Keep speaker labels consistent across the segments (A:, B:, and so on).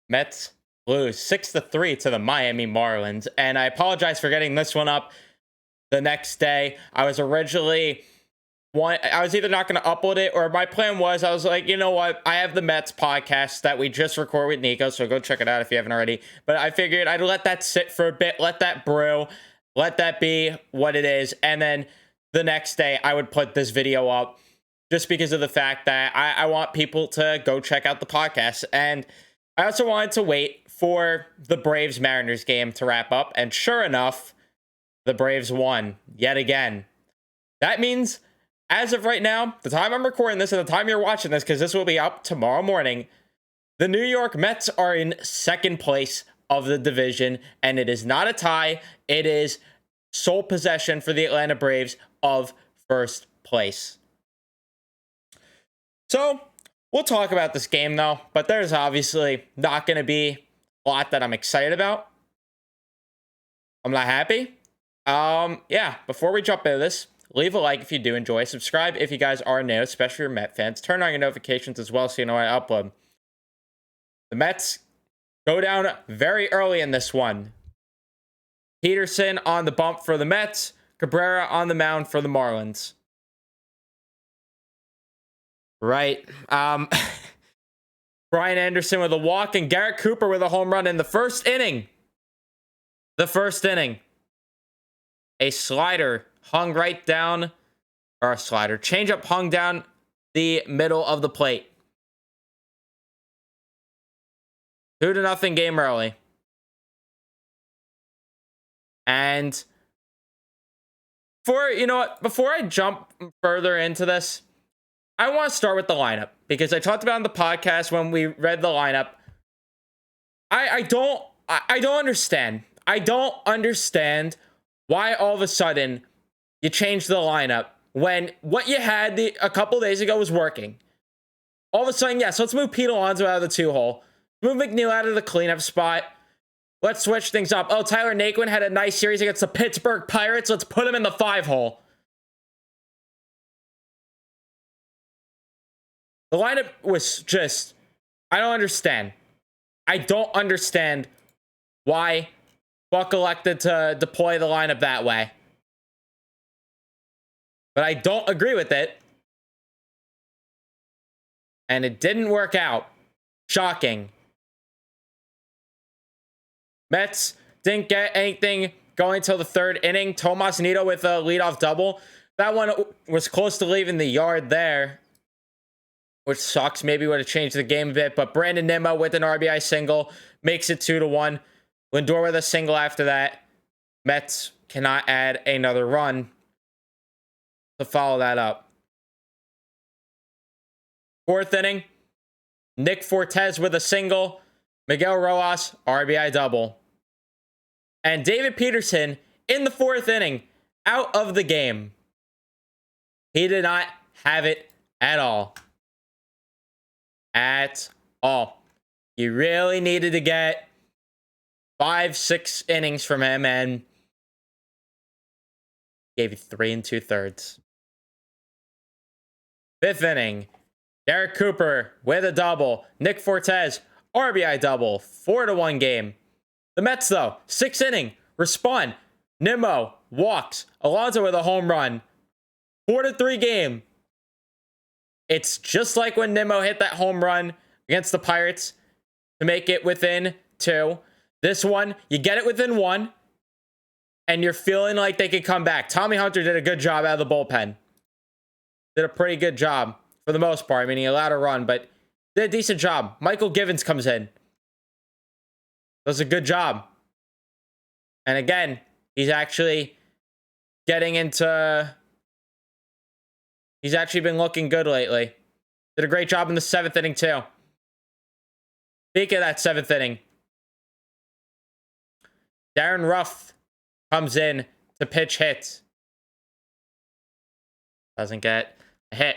A: Mets lose 6-3 to the Miami Marlins. And I apologize for getting this one up the next day. I was originally I was either not going to upload it, or my plan was I was like, you know what? I have the Mets podcast that we just record with Nico, so go check it out if you haven't already. But I figured I'd let that sit for a bit, let that brew, let that be what it is. And then the next day I would put this video up just because of the fact that I want people to go check out the podcast. And I also wanted to wait for the Braves Mariners game to wrap up. And sure enough, the Braves won yet again. That means, as of right now, the time I'm recording this and the time you're watching this, because this will be up tomorrow morning, the New York Mets are in second place of the division, and it is not a tie. It is sole possession for the Atlanta Braves of first place. So we'll talk about this game, though, but there's obviously not going to be a lot that I'm excited about. I'm not happy. Yeah, before we jump into this, leave a like if you do enjoy. Subscribe if you guys are new, especially your Met fans. Turn on your notifications as well so you know when I upload. The Mets go down very early in this one. Peterson on the bump for the Mets. Cabrera on the mound for the Marlins. Right. Brian Anderson with a walk and Garrett Cooper with a home run in the first inning. A slider hung right down, or a slider, changeup hung down the middle of the plate. 2-0 game early. And before I jump further into this, I want to start with the lineup, because I talked about in the podcast when we read the lineup. I don't understand. I don't understand why all of a sudden you changed the lineup when what you had a couple days ago was working. All of a sudden, yes, let's move Pete Alonso out of the 2-hole. Move McNeil out of the cleanup spot. Let's switch things up. Oh, Tyler Naquin had a nice series against the Pittsburgh Pirates. Let's put him in the 5-hole. The lineup was just, I don't understand. I don't understand why Buck elected to deploy the lineup that way. But I don't agree with it. And it didn't work out. Shocking. Mets didn't get anything going till the third inning. Tomas Nido with a leadoff double. That one was close to leaving the yard there, which sucks. Maybe would have changed the game a bit. But Brandon Nimmo with an RBI single makes it 2-1. Lindor with a single after that. Mets cannot add another run to follow that up. Fourth inning, Nick Fortes with a single. Miguel Rojas, RBI double. And David Peterson in the fourth inning, out of the game. He did not have it at all. At all. You really needed to get 5-6 innings from him, and gave you 3 2/3. Fifth inning, Garrett Cooper with a double. Nick Fortes, RBI double. 4-1 game. The Mets, though, 6th inning, respond. Nimmo walks. Alonso with a home run. 4-3 game. It's just like when Nimmo hit that home run against the Pirates to make it within 2. This one, you get it within 1, and you're feeling like they could come back. Tommy Hunter did a good job out of the bullpen. Did a pretty good job for the most part. I mean, he allowed a run, but did a decent job. Michael Givens comes in. Does a good job. And again, he's actually getting into... He's actually been looking good lately. Did a great job in the 7th inning, too. Speaking of that 7th inning, Darren Ruff comes in to pitch hits. Doesn't get a hit.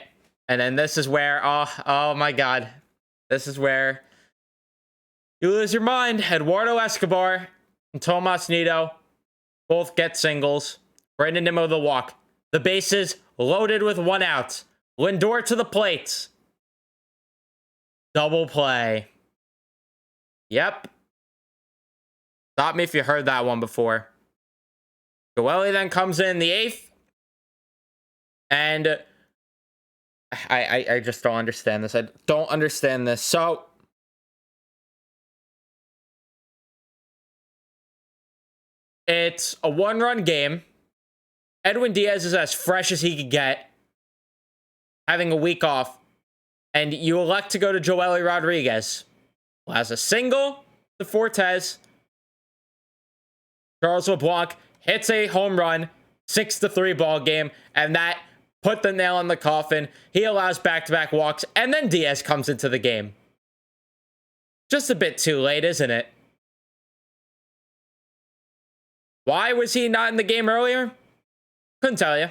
A: And then this is where, oh my God. This is where you lose your mind. Eduardo Escobar and Tomas Nido both get singles. Brandon Nimmo the walk. The bases loaded with 1 out. Lindor to the plate. Double play. Yep. Stop me if you heard that one before. Joely then comes in the 8th. And I just don't understand this. I don't understand this. So it's a 1-run game. Edwin Diaz is as fresh as he could get, having a week off. And you elect to go to Joely Rodriguez, who has a single to Fortes. Charles LeBlanc hits a home run, 6-3 ball game, and that put the nail in the coffin. He allows back-to-back walks, and then Diaz comes into the game. Just a bit too late, isn't it? Why was he not in the game earlier? Couldn't tell you.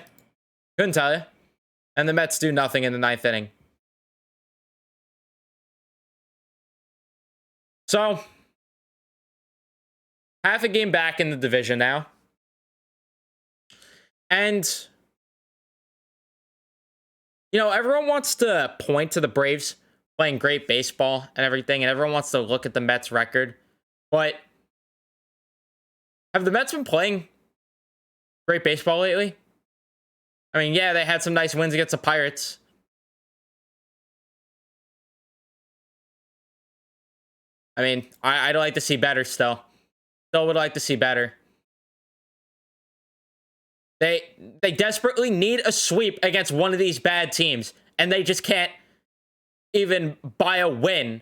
A: Couldn't tell you. And the Mets do nothing in the 9th inning. So, half a game back in the division now. And, you know, everyone wants to point to the Braves playing great baseball and everything, and everyone wants to look at the Mets record. But have the Mets been playing great baseball lately? I mean, yeah, they had some nice wins against the Pirates. I mean, I'd like to see better still. Still would like to see better. They desperately need a sweep against one of these bad teams, and they just can't even buy a win.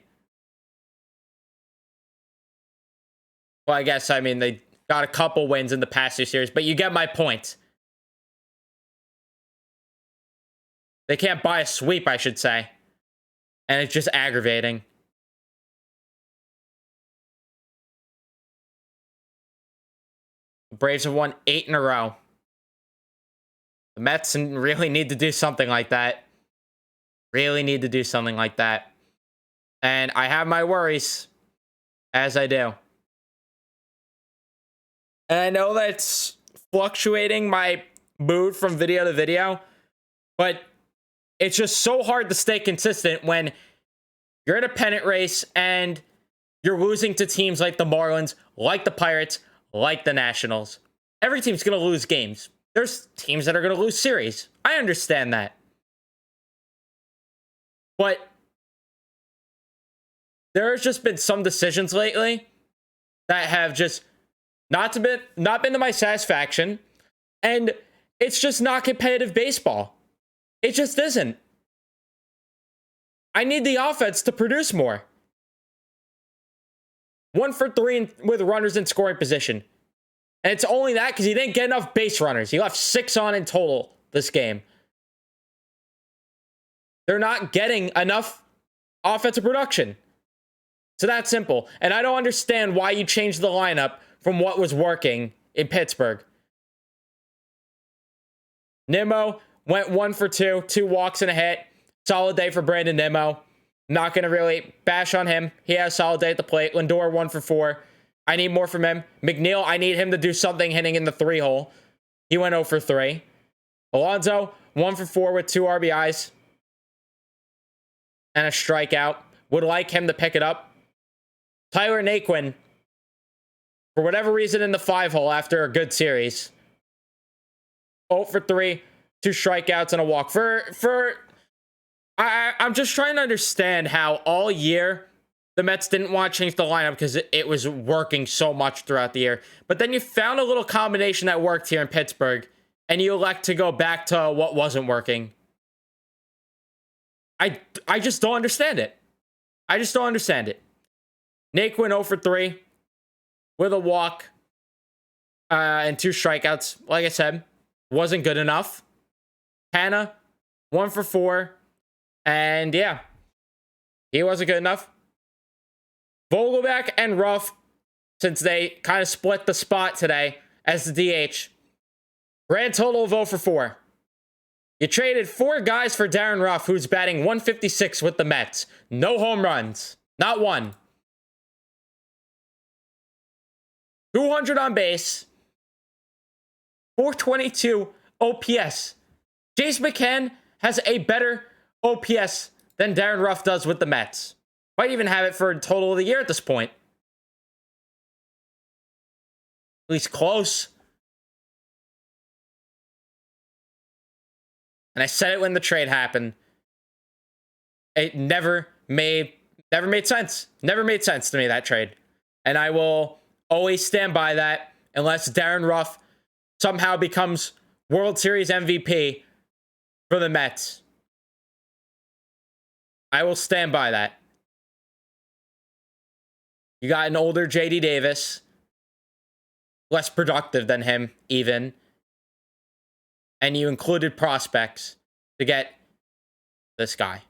A: Well, I guess, I mean, they got a couple wins in the past 2 series, but you get my point. They can't buy a sweep, I should say. And it's just aggravating. The Braves have won 8 in a row. The Mets really need to do something like that. Really need to do something like that. And I have my worries, as I do. And I know that's fluctuating my mood from video to video, but it's just so hard to stay consistent when you're in a pennant race and you're losing to teams like the Marlins, like the Pirates, like the Nationals. Every team's going to lose games. There's teams that are going to lose series. I understand that. But there's just been some decisions lately that have just not been to my satisfaction. And it's just not competitive baseball. It just isn't. I need the offense to produce more. 1 for 3 with runners in scoring position. And it's only that because he didn't get enough base runners. He left 6 on in total this game. They're not getting enough offensive production. So that's simple. And I don't understand why you changed the lineup from what was working in Pittsburgh. Nimmo went 1 for 2, 2 walks and a hit. Solid day for Brandon Nimmo. Not going to really bash on him. He had a solid day at the plate. Lindor 1 for 4. I need more from him. McNeil, I need him to do something hitting in the 3-hole. He went 0 for 3. Alonso 1 for 4 with 2 RBIs and a strikeout. Would like him to pick it up. Tyler Naquin, for whatever reason, in the 5-hole after a good series. 0 for 3, 2 strikeouts and a walk. I'm just trying to understand how all year the Mets didn't want to change the lineup because it was working so much throughout the year. But then you found a little combination that worked here in Pittsburgh, and you elect to go back to what wasn't working. I just don't understand it. I just don't understand it. Naquin 0 for 3 with a walk and 2 strikeouts. Like I said, wasn't good enough. Hanna 1 for 4. And yeah, he wasn't good enough. Vogelback and Ruff, since they kind of split the spot today as the DH. Grand total of 0 for 4. You traded 4 guys for Darren Ruff, who's batting 156 with the Mets. No home runs. Not one. 200 on base. 422 OPS. Jace McCann has a better OPS than Darren Ruff does with the Mets. Might even have it for a total of the year at this point. At least close. And I said it when the trade happened. It never made sense. Never made sense to me, that trade. And I will always stand by that unless Darren Ruff somehow becomes World Series MVP for the Mets. I will stand by that. You got an older JD Davis, less productive than him even, and you included prospects to get this guy.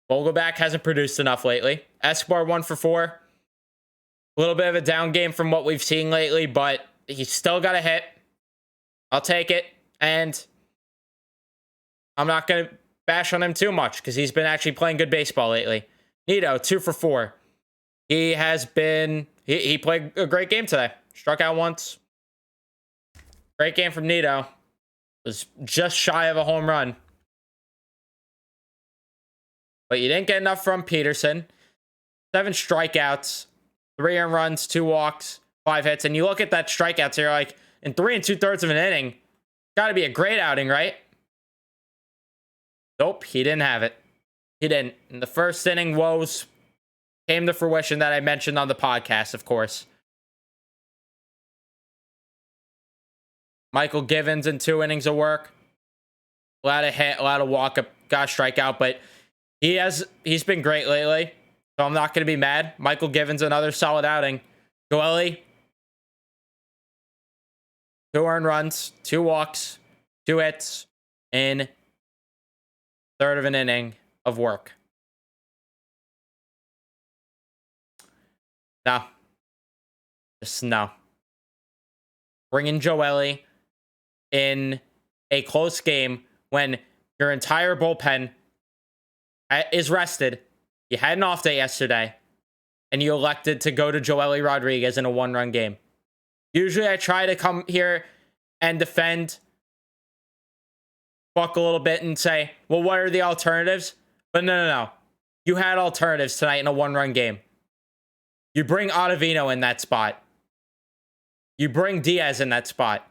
A: Vogelback hasn't produced enough lately. Escobar 1 for 4. A little bit of a down game from what we've seen lately, but he's still got a hit. I'll take it. And I'm not going to bash on him too much because he's been actually playing good baseball lately. Nito, 2 for 4. He has been... He played a great game today. Struck out once. Great game from Nito. Was just shy of a home run. But you didn't get enough from Peterson. 7 strikeouts, 3 earned runs, 2 walks, 5 hits. And you look at that strikeouts, you're like, in 3 2/3 of an inning, got to be a great outing, right? Nope, he didn't have it. He didn't. In the first inning, woes came to fruition that I mentioned on the podcast, of course. Michael Givens in 2 innings of work. A lot of hit, a lot of walk up, got a strikeout, but he's been great lately, so I'm not going to be mad. Michael Givens, another solid outing. Joely, 2 earned runs, 2 walks, 2 hits in 1/3 of an inning of work. No. Just no. Bringing Joely in a close game when your entire bullpen is rested. You had an off day yesterday, and you elected to go to Joely Rodriguez in a 1-run game. Usually I try to come here and defend Buck a little bit and say, well, what are the alternatives? But no. You had alternatives tonight in a 1-run game. You bring Ottavino in that spot. You bring Diaz in that spot.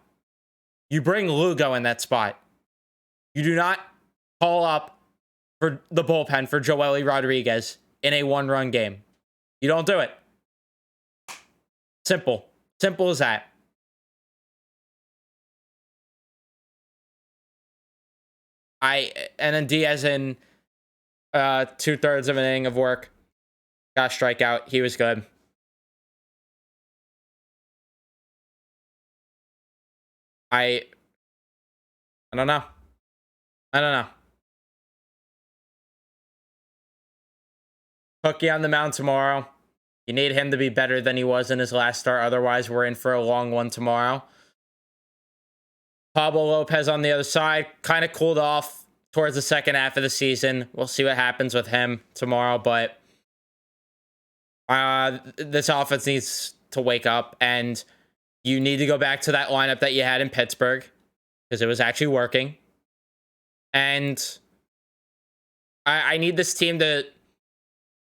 A: You bring Lugo in that spot. You do not call up for the bullpen for Joely Rodriguez in a 1-run game. You don't do it. Simple. Simple as that. And then Diaz in 2/3 of an inning of work. Got a strikeout. He was good. I don't know. Cookie on the mound tomorrow. You need him to be better than he was in his last start. Otherwise, we're in for a long one tomorrow. Pablo Lopez on the other side. Kind of cooled off towards the second half of the season. We'll see what happens with him tomorrow. But this offense needs to wake up. And you need to go back to that lineup that you had in Pittsburgh. Because it was actually working. And I need this team to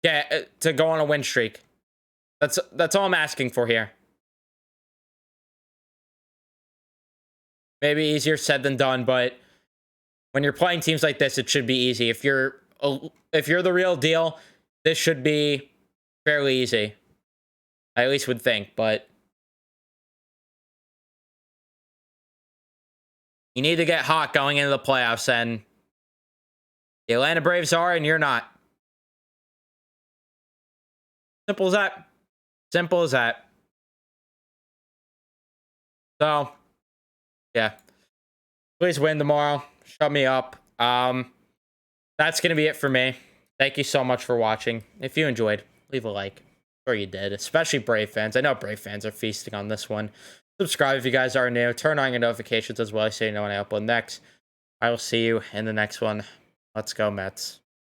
A: go on a win streak. That's all I'm asking for here. Maybe easier said than done, but when you're playing teams like this, it should be easy. If you're the real deal, this should be fairly easy. I at least would think, but you need to get hot going into the playoffs, and the Atlanta Braves are, and you're not. Simple as that. Simple as that. So, yeah. Please win tomorrow. Shut me up. That's going to be it for me. Thank you so much for watching. If you enjoyed, leave a like. Or you did. Especially Brave fans. I know Brave fans are feasting on this one. Subscribe if you guys are new. Turn on your notifications as well so you know when I upload next. I will see you in the next one. Let's go, Mets.